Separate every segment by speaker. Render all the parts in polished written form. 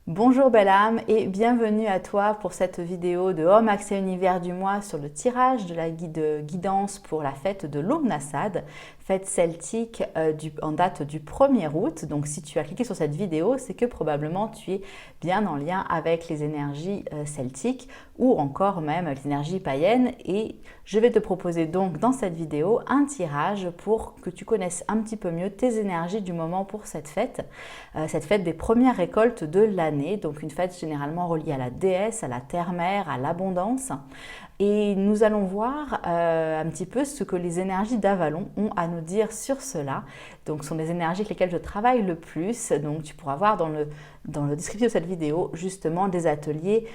Speaker 1: Bonjour belle âme et bienvenue à toi pour cette vidéo de Homme Accès Univers du mois sur le tirage de la guidance pour la fête de Lugnasad, fête celtique en date du 1er août. Donc si tu as cliqué sur cette vidéo, c'est que probablement tu es bien en lien avec les énergies celtiques ou encore même les énergies païennes. Et je vais te proposer donc dans cette vidéo un tirage pour que tu connaisses un petit peu mieux tes énergies du moment pour cette fête des premières récoltes de l'année. Donc une fête généralement reliée à la déesse, à la terre-mère, à l'abondance. Et nous allons voir un petit peu ce que les énergies d'Avalon ont à nous dire sur cela. Donc ce sont des énergies avec lesquelles je travaille le plus. Donc tu pourras voir dans le descriptif de cette vidéo justement des ateliers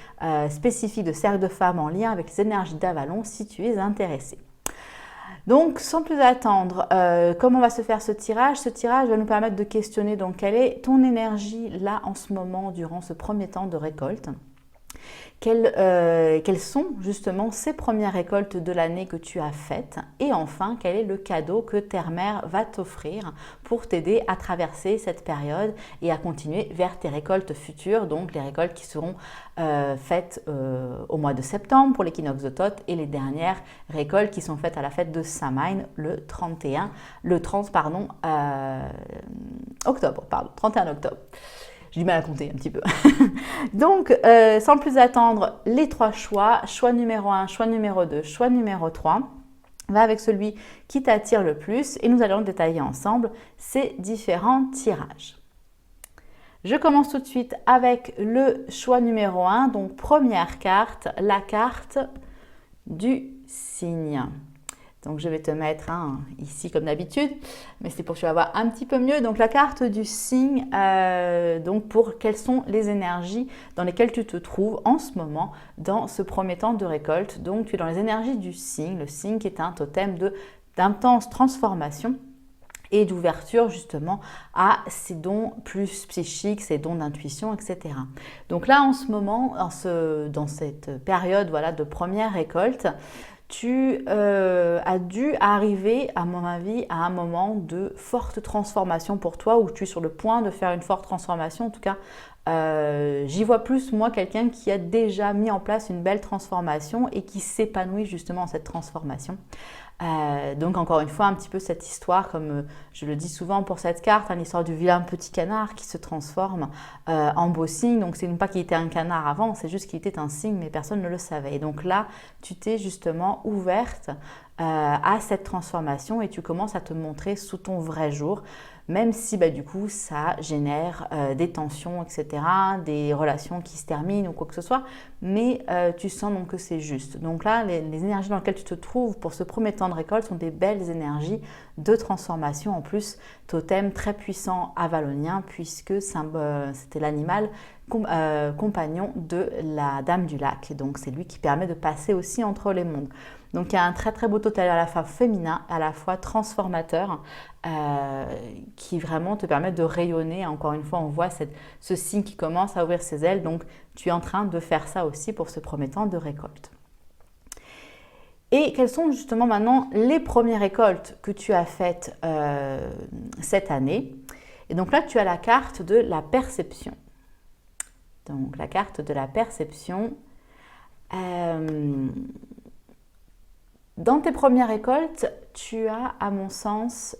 Speaker 1: spécifiques de cercle de femmes en lien avec les énergies d'Avalon si tu es intéressé. Donc, sans plus attendre, comment va se faire ce tirage? Ce tirage va nous permettre de questionner donc quelle est ton énergie là en ce moment durant ce premier temps de récolte. Quelles sont justement ces premières récoltes de l'année que tu as faites? Et enfin, quel est le cadeau que Terre-Mère va t'offrir pour t'aider à traverser cette période et à continuer vers tes récoltes futures, donc les récoltes qui seront faites au mois de septembre pour l'équinoxe de Thoth et les dernières récoltes qui sont faites à la fête de Samhain le 30 octobre, 31 octobre. J'ai du mal à compter un petit peu. Donc, sans plus attendre, les trois choix, choix numéro 1, choix numéro 2, choix numéro 3, va avec celui qui t'attire le plus et nous allons détailler ensemble ces différents tirages. Je commence tout de suite avec le choix numéro 1, donc première carte, la carte du cygne. Donc je vais te mettre ici comme d'habitude, mais c'est pour que tu vas voir un petit peu mieux. Donc la carte du cygne, donc pour quelles sont les énergies dans lesquelles tu te trouves en ce moment dans ce premier temps de récolte. Donc tu es dans les énergies du cygne, le cygne qui est un totem d'intense transformation et d'ouverture justement à ses dons plus psychiques, ses dons d'intuition, etc. Donc là en ce moment, dans cette période de première récolte, tu as dû arriver, à mon avis, à un moment de forte transformation pour toi, où tu es sur le point de faire une forte transformation. En tout cas, j'y vois plus, moi, quelqu'un qui a déjà mis en place une belle transformation et qui s'épanouit justement dans cette transformation. Donc encore une fois, un petit peu cette histoire, comme je le dis souvent pour cette carte, l'histoire du vilain petit canard qui se transforme en beau cygne. Donc c'est non pas qu'il était un canard avant, c'est juste qu'il était un cygne, mais personne ne le savait. Et donc là, tu t'es justement ouverte à cette transformation et tu commences à te montrer sous ton vrai jour, même si du coup ça génère des tensions, etc., des relations qui se terminent ou quoi que ce soit, mais tu sens donc que c'est juste. Donc là, les énergies dans lesquelles tu te trouves pour ce premier temps de récolte sont des belles énergies de transformation. En plus, totem très puissant avalonien, puisque c'était l'animal compagnon de la Dame du Lac. Donc c'est lui qui permet de passer aussi entre les mondes. Donc il y a un très très beau totem à la fois féminin, à la fois transformateur, qui vraiment te permet de rayonner. Encore une fois, on voit ce signe qui commence à ouvrir ses ailes. Donc tu es en train de faire ça aussi pour ce premier temps de récolte. Et quelles sont justement maintenant les premières récoltes que tu as faites cette année? Et donc là, tu as la carte de la perception. Donc la carte de la perception. Dans tes premières récoltes, tu as, à mon sens,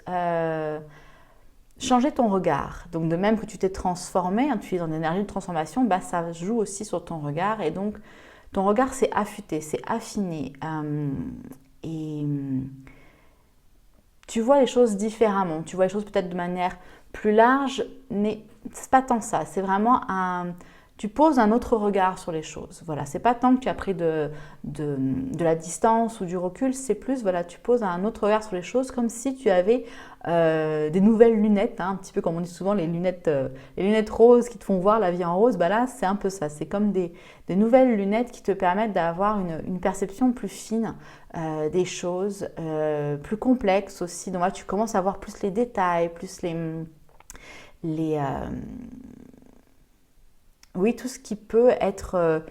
Speaker 1: changé ton regard. Donc de même que tu t'es transformé, tu es dans l'énergie de transformation, ça joue aussi sur ton regard. Et donc ton regard s'est affûté, s'est affiné. Et tu vois les choses différemment. Tu vois les choses peut-être de manière plus large, mais c'est pas tant ça. C'est vraiment tu poses un autre regard sur les choses. Voilà, c'est pas tant que tu as pris de la distance ou du recul, c'est plus, tu poses un autre regard sur les choses, comme si tu avais des nouvelles lunettes, un petit peu comme on dit souvent les lunettes roses qui te font voir la vie en rose. Là, c'est un peu ça. C'est comme des nouvelles lunettes qui te permettent d'avoir une perception plus fine des choses, plus complexes aussi. Donc là, tu commences à voir plus les détails, plus oui, tout ce qui peut être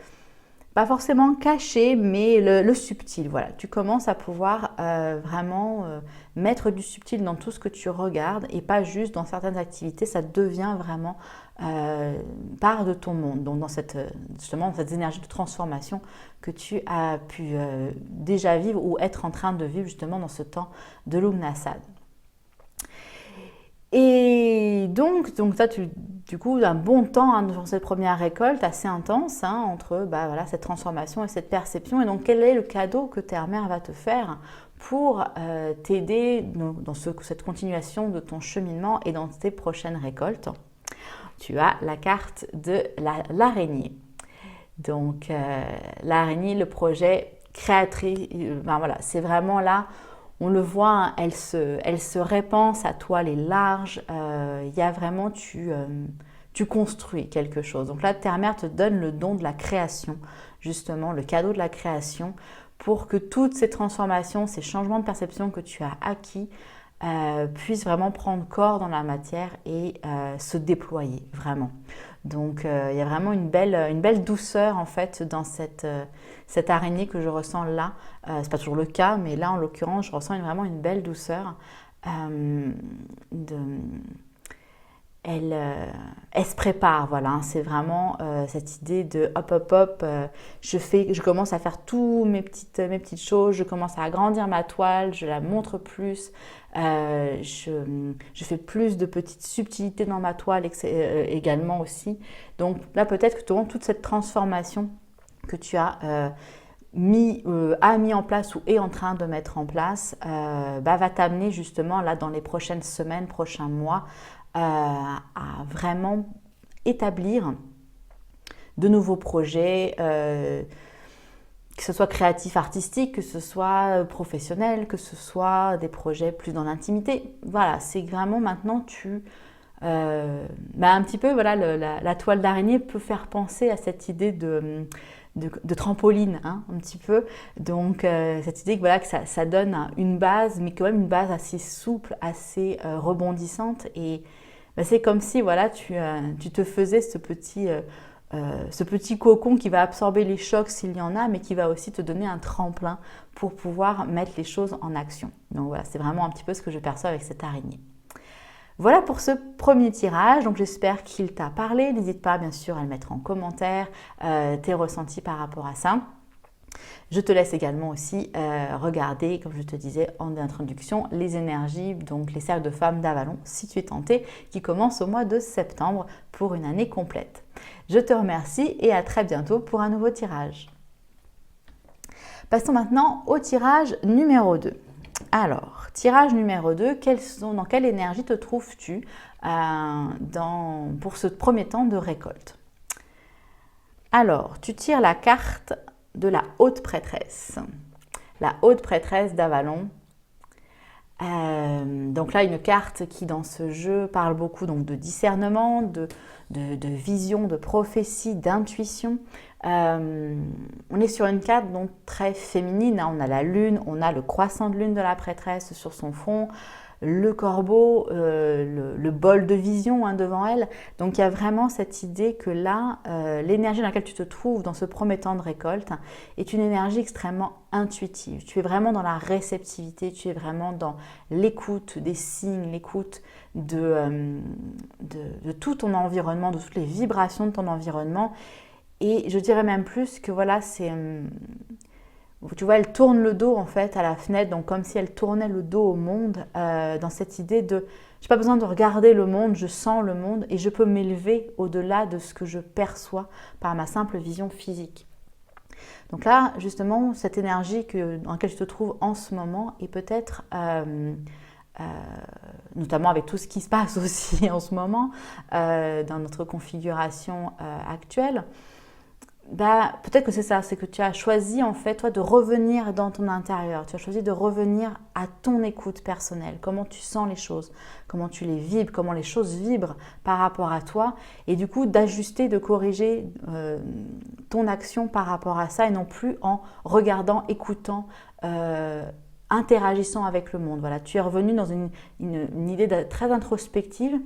Speaker 1: pas forcément caché, mais le subtil. Voilà, tu commences à pouvoir vraiment mettre du subtil dans tout ce que tu regardes et pas juste dans certaines activités. Ça devient vraiment part de ton monde. Donc justement dans cette énergie de transformation que tu as pu déjà vivre ou être en train de vivre justement dans ce temps de Lugnasad. Et donc ça, du coup, un bon temps hein, dans cette première récolte assez intense hein, entre voilà, cette transformation et cette perception. Et donc, quel est le cadeau que Terre-Mère va te faire pour t'aider dans cette continuation de ton cheminement et dans tes prochaines récoltes? Tu as la carte de l'araignée. Donc, l'araignée, le projet créatrice, voilà, c'est vraiment là. On le voit, hein, elle se répand, sa toile est large, il y a vraiment, tu construis quelque chose. Donc là, Terre-Mère te donne le don de la création, justement, le cadeau de la création, pour que toutes ces transformations, ces changements de perception que tu as acquis puissent vraiment prendre corps dans la matière et se déployer, vraiment. Donc il y a vraiment une belle douceur en fait dans cette araignée que je ressens là. C'est pas toujours le cas, mais là en l'occurrence je ressens vraiment une belle douceur. Elle se prépare, voilà. Hein, c'est vraiment cette idée de hop, je commence à faire tous mes petites choses, je commence à agrandir ma toile, je la montre plus, je fais plus de petites subtilités dans ma toile également aussi. Donc là peut-être que toute cette transformation que tu as mis en place ou est en train de mettre en place va t'amener justement là dans les prochaines semaines, prochains mois à vraiment établir de nouveaux projets, que ce soit créatif, artistique, que ce soit professionnel, que ce soit des projets plus dans l'intimité. Voilà, c'est vraiment maintenant un petit peu voilà, la toile d'araignée peut faire penser à cette idée de trampoline, hein, un petit peu. Donc, cette idée que, voilà, que ça donne une base, mais quand même une base assez souple, assez rebondissante. Et c'est comme si voilà, tu te faisais ce petit cocon qui va absorber les chocs s'il y en a, mais qui va aussi te donner un tremplin pour pouvoir mettre les choses en action. Donc voilà, c'est vraiment un petit peu ce que je perçois avec cette araignée. Voilà pour ce premier tirage, donc j'espère qu'il t'a parlé. N'hésite pas bien sûr à le mettre en commentaire, tes ressentis par rapport à ça. Je te laisse également aussi regarder, comme je te disais en introduction, les énergies, donc les cercles de femmes d'Avalon, si tu es tenté, qui commencent au mois de septembre pour une année complète. Je te remercie et à très bientôt pour un nouveau tirage. Passons maintenant au tirage numéro 2. Alors, tirage numéro 2, dans quelle énergie te trouves-tu pour ce premier temps de récolte? Alors, tu tires la carte de la haute prêtresse. La haute prêtresse d'Avalon. Donc là, une carte qui dans ce jeu parle beaucoup donc, de discernement, de vision, de prophétie, d'intuition. On est sur une carte donc très féminine, hein. On a la lune, on a le croissant de lune de la prêtresse sur son front, le corbeau, le bol de vision hein, devant elle. Donc il y a vraiment cette idée que là, l'énergie dans laquelle tu te trouves dans ce premier temps de récolte est une énergie extrêmement intuitive. Tu es vraiment dans la réceptivité, tu es vraiment dans l'écoute des signes, l'écoute de tout ton environnement, de toutes les vibrations de ton environnement. Et je dirais même plus que voilà, tu vois, elle tourne le dos en fait à la fenêtre, donc comme si elle tournait le dos au monde, dans cette idée de j'ai pas besoin de regarder le monde, je sens le monde et je peux m'élever au-delà de ce que je perçois par ma simple vision physique. Donc là, justement, cette énergie dans laquelle je te trouve en ce moment est peut-être, notamment avec tout ce qui se passe aussi en ce moment dans notre configuration actuelle, peut-être que c'est ça, c'est que tu as choisi en fait toi de revenir dans ton intérieur, tu as choisi de revenir à ton écoute personnelle, comment tu sens les choses, comment tu les vibres, comment les choses vibrent par rapport à toi et du coup d'ajuster, de corriger ton action par rapport à ça et non plus en regardant, écoutant interagissant avec le monde. Voilà, tu es revenu dans une idée très introspective,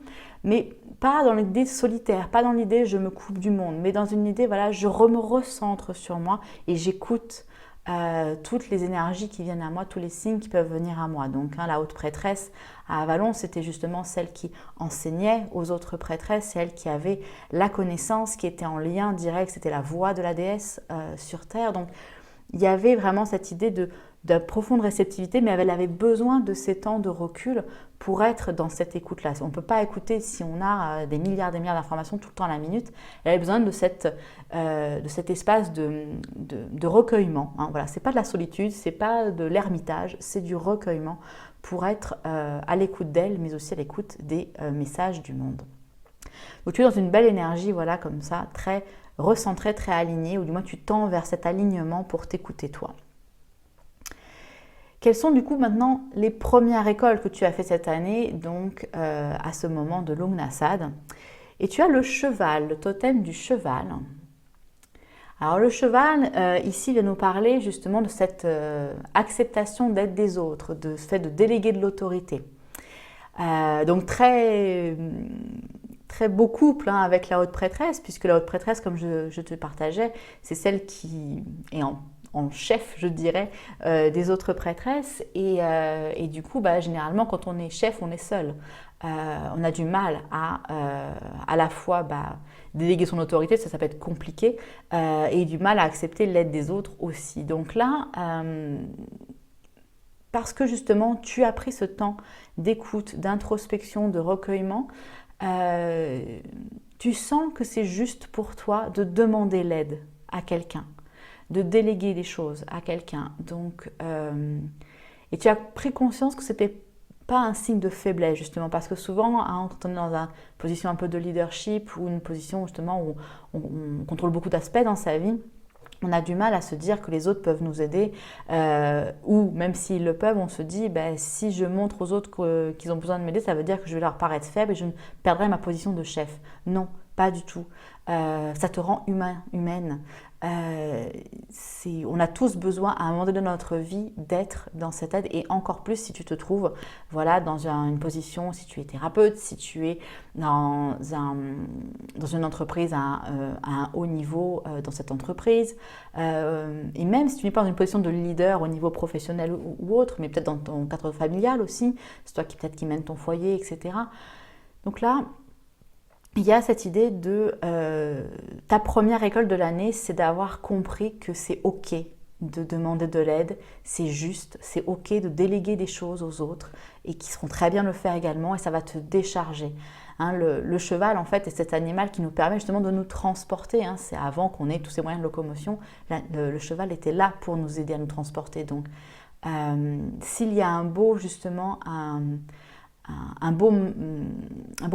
Speaker 1: mais pas dans l'idée solitaire, pas dans l'idée je me coupe du monde, mais dans une idée, voilà, je me recentre sur moi et j'écoute toutes les énergies qui viennent à moi, tous les signes qui peuvent venir à moi. Donc la haute prêtresse à Avalon, c'était justement celle qui enseignait aux autres prêtresses, celle qui avait la connaissance, qui était en lien direct, c'était la voix de la déesse sur Terre. Donc il y avait vraiment cette idée de profonde réceptivité, mais elle avait besoin de ces temps de recul pour être dans cette écoute-là. On ne peut pas écouter si on a des milliards d'informations tout le temps à la minute. Elle avait besoin de cet espace de recueillement. Hein. Voilà, ce n'est pas de la solitude, ce n'est pas de l'ermitage, c'est du recueillement pour être à l'écoute d'elle, mais aussi à l'écoute des messages du monde. Donc tu es dans une belle énergie, voilà, comme ça, très recentrée, très alignée, ou du moins tu tends vers cet alignement pour t'écouter toi. Quelles sont du coup maintenant les premières récoltes que tu as fait cette année, donc à ce moment de Lugnasad? Et tu as le cheval, le totem du cheval. Alors le cheval, ici, vient nous parler justement de cette acceptation d'être des autres, de ce fait de déléguer de l'autorité. Donc très beau couple hein, avec la haute prêtresse, puisque la haute prêtresse, comme je te partageais, c'est celle qui est en chef, je dirais, des autres prêtresses. Et du coup, généralement, quand on est chef, on est seul. On a du mal à la fois déléguer son autorité, ça peut être compliqué, et du mal à accepter l'aide des autres aussi. Donc là, parce que justement, tu as pris ce temps d'écoute, d'introspection, de recueillement, tu sens que c'est juste pour toi de demander l'aide à quelqu'un, de déléguer des choses à quelqu'un. Donc, et tu as pris conscience que c'était pas un signe de faiblesse justement, parce que souvent, hein, quand on est dans une position un peu de leadership ou une position justement où on contrôle beaucoup d'aspects dans sa vie, on a du mal à se dire que les autres peuvent nous aider, ou même s'ils le peuvent, on se dit si je montre aux autres qu'ils ont besoin de m'aider, ça veut dire que je vais leur paraître faible et je perdrai ma position de chef. Non, pas du tout. Ça te rend humaine. On a tous besoin à un moment donné de notre vie d'être dans cette aide, et encore plus si tu te trouves dans une position, si tu es thérapeute, si tu es dans une entreprise à un haut niveau dans cette entreprise, et même si tu n'es pas dans une position de leader au niveau professionnel ou autre, mais peut-être dans ton cadre familial aussi, c'est toi qui mène ton foyer, etc. Donc là, il y a cette idée de ta première école de l'année, c'est d'avoir compris que c'est OK de demander de l'aide, c'est juste, c'est OK de déléguer des choses aux autres et qui seront très bien le faire également, et ça va te décharger. Hein, le cheval, en fait, est cet animal qui nous permet justement de nous transporter. Hein. C'est avant qu'on ait tous ces moyens de locomotion, le cheval était là pour nous aider à nous transporter. Donc, s'il y a un beau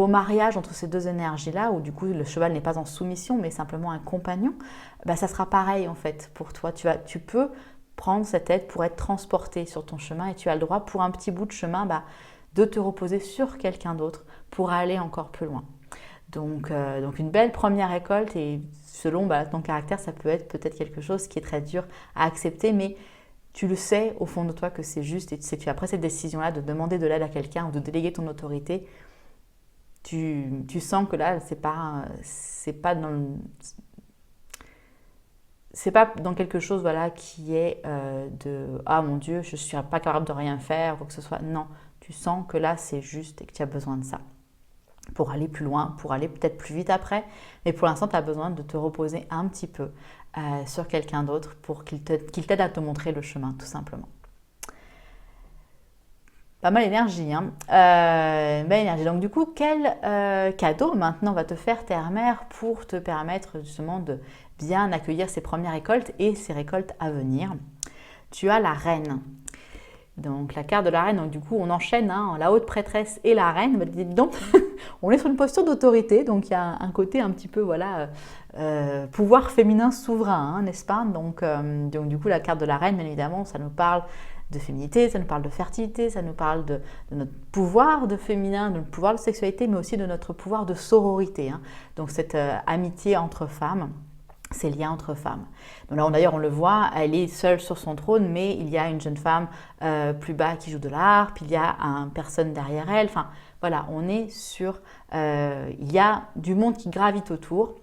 Speaker 1: mariage entre ces deux énergies-là, où du coup le cheval n'est pas en soumission, mais simplement un compagnon, ça sera pareil en fait pour toi. Tu peux prendre cette aide pour être transporté sur ton chemin, et tu as le droit pour un petit bout de chemin de te reposer sur quelqu'un d'autre pour aller encore plus loin. Donc une belle première récolte, et selon ton caractère, ça peut être peut-être quelque chose qui est très dur à accepter, mais tu le sais au fond de toi que c'est juste, et tu as pris cette décision-là de demander de l'aide à quelqu'un ou de déléguer ton autorité. Tu sens que là, c'est pas dans quelque chose qui est de « Ah mon Dieu, je ne suis pas capable de rien faire » ou quoi que ce soit. Non, tu sens que là, c'est juste et que tu as besoin de ça pour aller plus loin, pour aller peut-être plus vite après. Mais pour l'instant, tu as besoin de te reposer un petit peu sur quelqu'un d'autre pour qu'il t'aide à te montrer le chemin, tout simplement. Pas mal d'énergie, hein. Belle énergie. Donc du coup, quel cadeau maintenant va te faire Terre-Mère pour te permettre justement de bien accueillir ces premières récoltes et ces récoltes à venir? Tu as la reine. Donc la carte de la reine, donc du coup on enchaîne la haute prêtresse et la reine. Dites donc, on est sur une posture d'autorité, donc il y a un côté un petit peu pouvoir féminin souverain, n'est-ce pas? Donc du coup la carte de la reine, bien évidemment, ça nous parle de féminité, ça nous parle de fertilité, ça nous parle de notre pouvoir de féminin, de notre pouvoir de sexualité, mais aussi de notre pouvoir de sororité. Donc cette amitié entre femmes. ces liens entre femmes. Donc là, d'ailleurs, on le voit, elle est seule sur son trône, mais il y a une jeune femme plus bas qui joue de la harpe, il y a une personne derrière elle. Enfin, voilà, on est sur... il y a du monde qui gravite autour,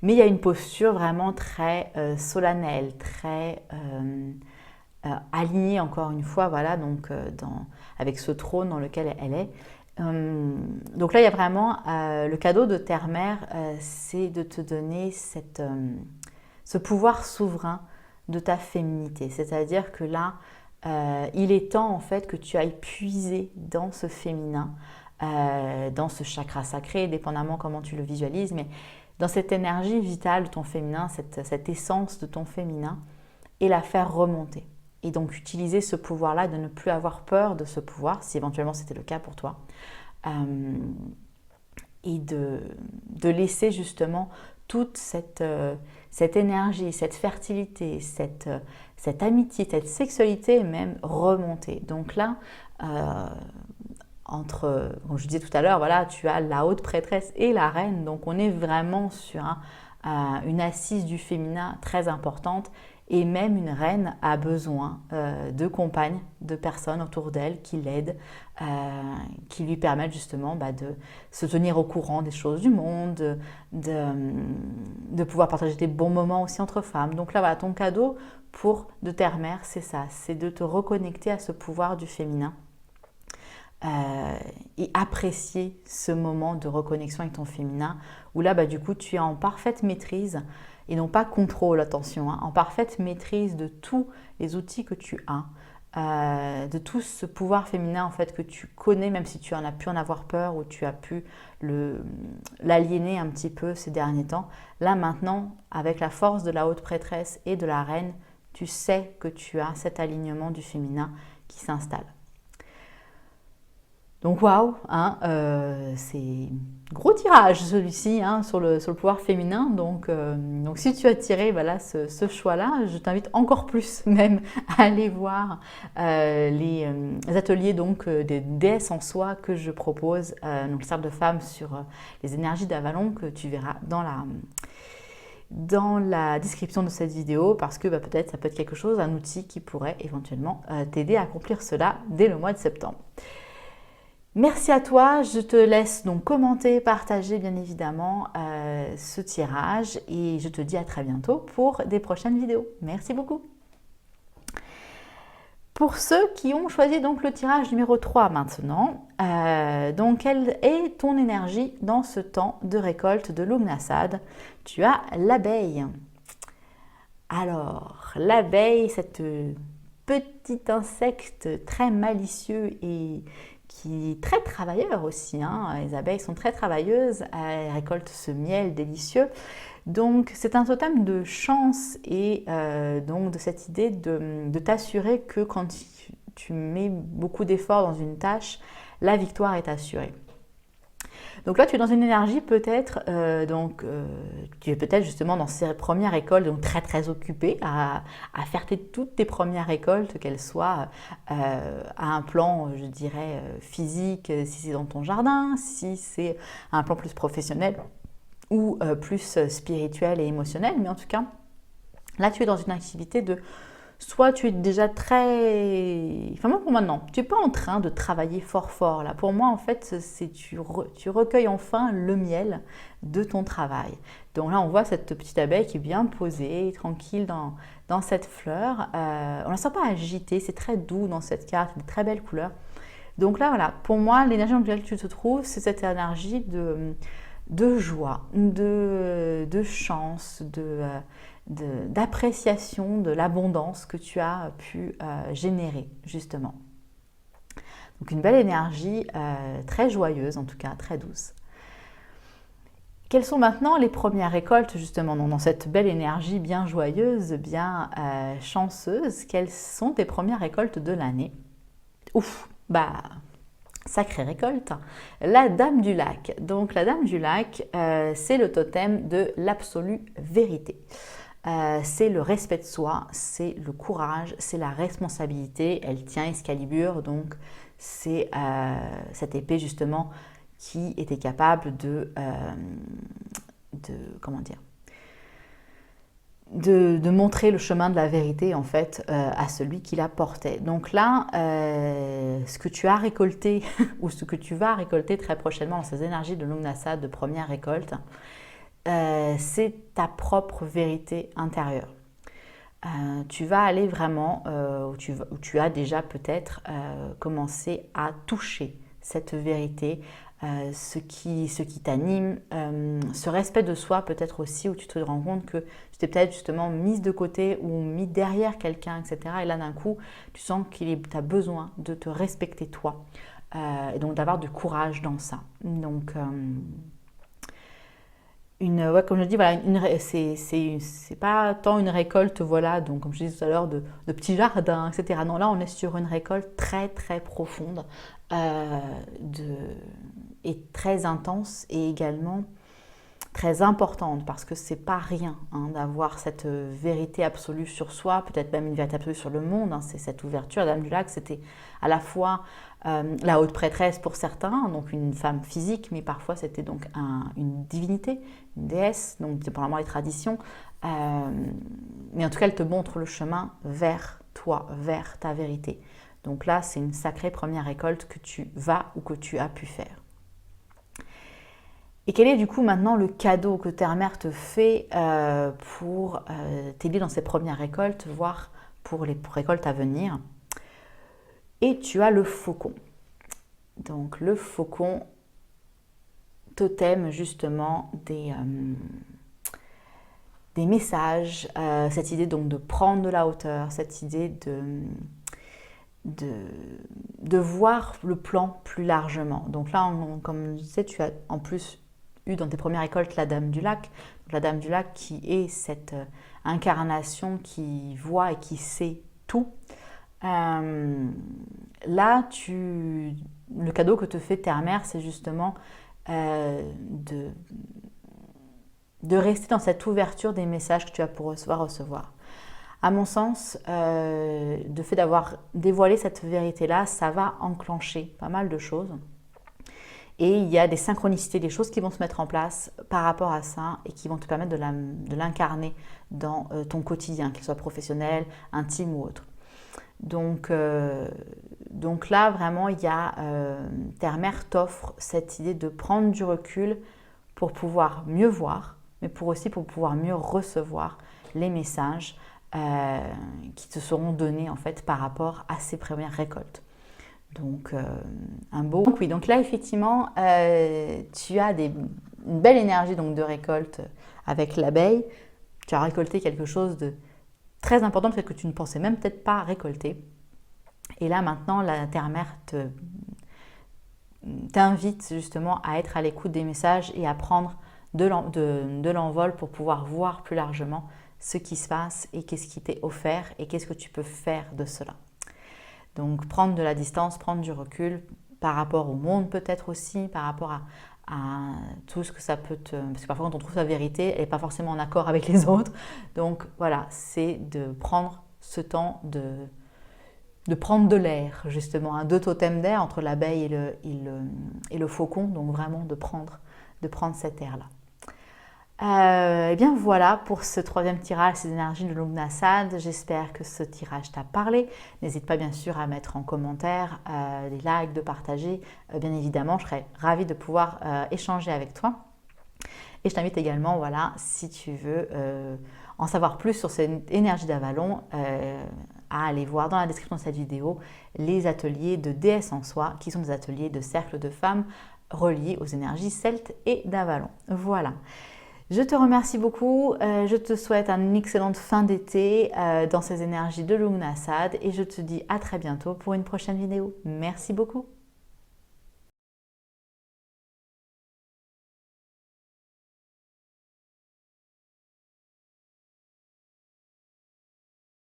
Speaker 1: mais il y a une posture vraiment très solennelle, très alignée, encore une fois, voilà, donc avec ce trône dans lequel elle est. Donc là, il y a vraiment le cadeau de Terre-Mère, c'est de te donner ce pouvoir souverain de ta féminité. C'est-à-dire que là, il est temps en fait que tu ailles puiser dans ce féminin, dans ce chakra sacré, dépendamment comment tu le visualises, mais dans cette énergie vitale de ton féminin, cette essence de ton féminin, et la faire remonter. Et donc utiliser ce pouvoir-là, de ne plus avoir peur de ce pouvoir, si éventuellement c'était le cas pour toi, et de laisser justement toute cette énergie, cette fertilité, cette amitié, cette sexualité même remonter. Donc là, comme je disais tout à l'heure, voilà, tu as la haute prêtresse et la reine, donc on est vraiment sur une assise du féminin très importante. Et même une reine a besoin de compagnes, de personnes autour d'elle qui l'aident, qui lui permettent justement de se tenir au courant des choses du monde, de pouvoir partager des bons moments aussi entre femmes. Donc là, voilà, ton cadeau de Terre-Mère, c'est ça, c'est de te reconnecter à ce pouvoir du féminin et apprécier ce moment de reconnexion avec ton féminin, où là, du coup, tu es en parfaite maîtrise, et non pas contrôle, attention, en parfaite maîtrise de tous les outils que tu as, de tout ce pouvoir féminin en fait que tu connais, même si tu en as pu en avoir peur ou tu as pu l'aliéner un petit peu ces derniers temps. Là maintenant, avec la force de la haute prêtresse et de la reine, tu sais que tu as cet alignement du féminin qui s'installe. Donc waouh, c'est gros tirage celui-ci sur le pouvoir féminin. Donc si tu as tiré ce choix-là, je t'invite encore plus même à aller voir les ateliers des déesses en soi que je propose, donc le cercle de femmes sur les énergies d'Avalon que tu verras dans la description de cette vidéo, parce que peut-être ça peut être quelque chose, un outil qui pourrait éventuellement t'aider à accomplir cela dès le mois de septembre. Merci à toi, je te laisse donc commenter, partager bien évidemment ce tirage et je te dis à très bientôt pour des prochaines vidéos. Merci beaucoup. Pour ceux qui ont choisi donc le tirage numéro 3 maintenant, donc quelle est ton énergie dans ce temps de récolte de Lugnasad? Tu as l'abeille. Alors, l'abeille, cette petit insecte très malicieux et qui est très travailleur aussi. Les abeilles sont très travailleuses, elles récoltent ce miel délicieux. Donc c'est un totem de chance et donc de cette idée de t'assurer que quand tu mets beaucoup d'efforts dans une tâche, la victoire est assurée. Donc là, tu es dans une énergie peut-être, tu es peut-être justement dans ces premières récoltes, donc très très occupée à faire toutes tes premières récoltes, qu'elles soient à un plan, je dirais, physique, si c'est dans ton jardin, si c'est à un plan plus professionnel ou plus spirituel et émotionnel. Mais en tout cas, là, tu es dans une activité soit tu es déjà moi pour maintenant, tu n'es pas en train de travailler fort là. Pour moi, en fait, tu recueilles enfin le miel de ton travail. Donc là, on voit cette petite abeille qui est bien posée, tranquille dans cette fleur. On ne la sent pas agitée, c'est très doux dans cette carte, des très belles couleurs. Donc là, voilà, pour moi, l'énergie dans laquelle tu te trouves, c'est cette énergie de joie, de chance, d'appréciation de l'abondance que tu as pu générer justement. Donc une belle énergie très joyeuse, en tout cas très douce. Quelles sont maintenant les premières récoltes justement dans cette belle énergie bien joyeuse, bien chanceuse? Quelles sont tes premières récoltes de l'année? Ouf, sacrée récolte. La Dame du Lac. Donc la Dame du Lac, c'est le totem de l'absolue vérité. C'est le respect de soi, c'est le courage, c'est la responsabilité. Elle tient Excalibur, donc c'est cette épée justement qui était capable de de montrer le chemin de la vérité en fait à celui qui la portait. Donc là, ce que tu as récolté ou ce que tu vas récolter très prochainement dans ces énergies de Lugnasad de première récolte, c'est ta propre vérité intérieure. Tu vas aller vraiment, où tu as déjà peut-être commencé à toucher cette vérité, ce qui t'anime, ce respect de soi peut-être aussi, où tu te rends compte que tu t'es peut-être justement mise de côté ou mis derrière quelqu'un, etc. Et là d'un coup, tu sens qu'il tu as besoin de te respecter toi, et donc d'avoir du courage dans ça. Donc, ouais, comme je dis, voilà, c'est pas tant une récolte, voilà, donc comme je disais tout à l'heure, de petits jardins, etc. Non, là, on est sur une récolte très, très profonde euh, de, et très intense et également très importante parce que c'est pas rien hein, d'avoir cette vérité absolue sur soi, peut-être même une vérité absolue sur le monde. Hein, c'est cette ouverture. La Dame du Lac, c'était à la fois la haute prêtresse pour certains, donc une femme physique, mais parfois c'était donc une divinité, une déesse, donc dépendamment des traditions. Mais en tout cas, elle te montre le chemin vers toi, vers ta vérité. Donc là, c'est une sacrée première récolte que tu vas ou que tu as pu faire. Et quel est du coup maintenant le cadeau que Terre-Mère te fait pour t'aider dans ces premières récoltes, voire pour les récoltes à venir? Et tu as le faucon. Donc le faucon, totem justement des messages, cette idée donc de prendre de la hauteur, cette idée de voir le plan plus largement. Donc là, comme je disais, tu as en plus eu dans tes premières récoltes la Dame du Lac. Donc la Dame du Lac qui est cette incarnation qui voit et qui sait tout. Là, le cadeau que te fait Terre-Mère, c'est justement de rester dans cette ouverture des messages que tu vas pouvoir recevoir. À mon sens, le fait d'avoir dévoilé cette vérité-là, ça va enclencher pas mal de choses. Et il y a des synchronicités, des choses qui vont se mettre en place par rapport à ça et qui vont te permettre de l'incarner dans ton quotidien, qu'il soit professionnel, intime ou autre. Donc là, vraiment, il y a Terre-Mère t'offre cette idée de prendre du recul pour pouvoir mieux voir, mais aussi pour pouvoir mieux recevoir les messages qui te seront donnés en fait par rapport à ces premières récoltes. Donc un beau. Donc oui, donc là effectivement, tu as une belle énergie donc de récolte avec l'abeille. Tu as récolté quelque chose de très important, peut-être que tu ne pensais même peut-être pas récolter. Et là maintenant, la Terre-Mère t'invite justement à être à l'écoute des messages et à prendre de l'envol pour pouvoir voir plus largement ce qui se passe et qu'est-ce qui t'est offert et qu'est-ce que tu peux faire de cela. Donc prendre de la distance, prendre du recul par rapport au monde peut-être aussi, par rapport à tout ce que ça peut te... Parce que parfois quand on trouve sa vérité, elle n'est pas forcément en accord avec les autres. Donc voilà, c'est de prendre ce temps de prendre de l'air justement, deux totems d'air entre l'abeille et le faucon, donc vraiment de prendre cet air-là. Et bien voilà pour ce troisième tirage, ces énergies de Lugnasad. J'espère que ce tirage t'a parlé. N'hésite pas bien sûr à mettre en commentaire, des likes, de partager. Bien évidemment, je serais ravie de pouvoir échanger avec toi. Et je t'invite également, voilà, si tu veux en savoir plus sur cette énergie d'Avalon, à aller voir dans la description de cette vidéo les ateliers de déesse en soi, qui sont des ateliers de cercle de femmes reliés aux énergies celtes et d'Avalon. Voilà. Je te remercie beaucoup, je te souhaite une excellente fin d'été dans ces énergies de Lugnasad et je te dis à très bientôt pour une prochaine vidéo. Merci beaucoup.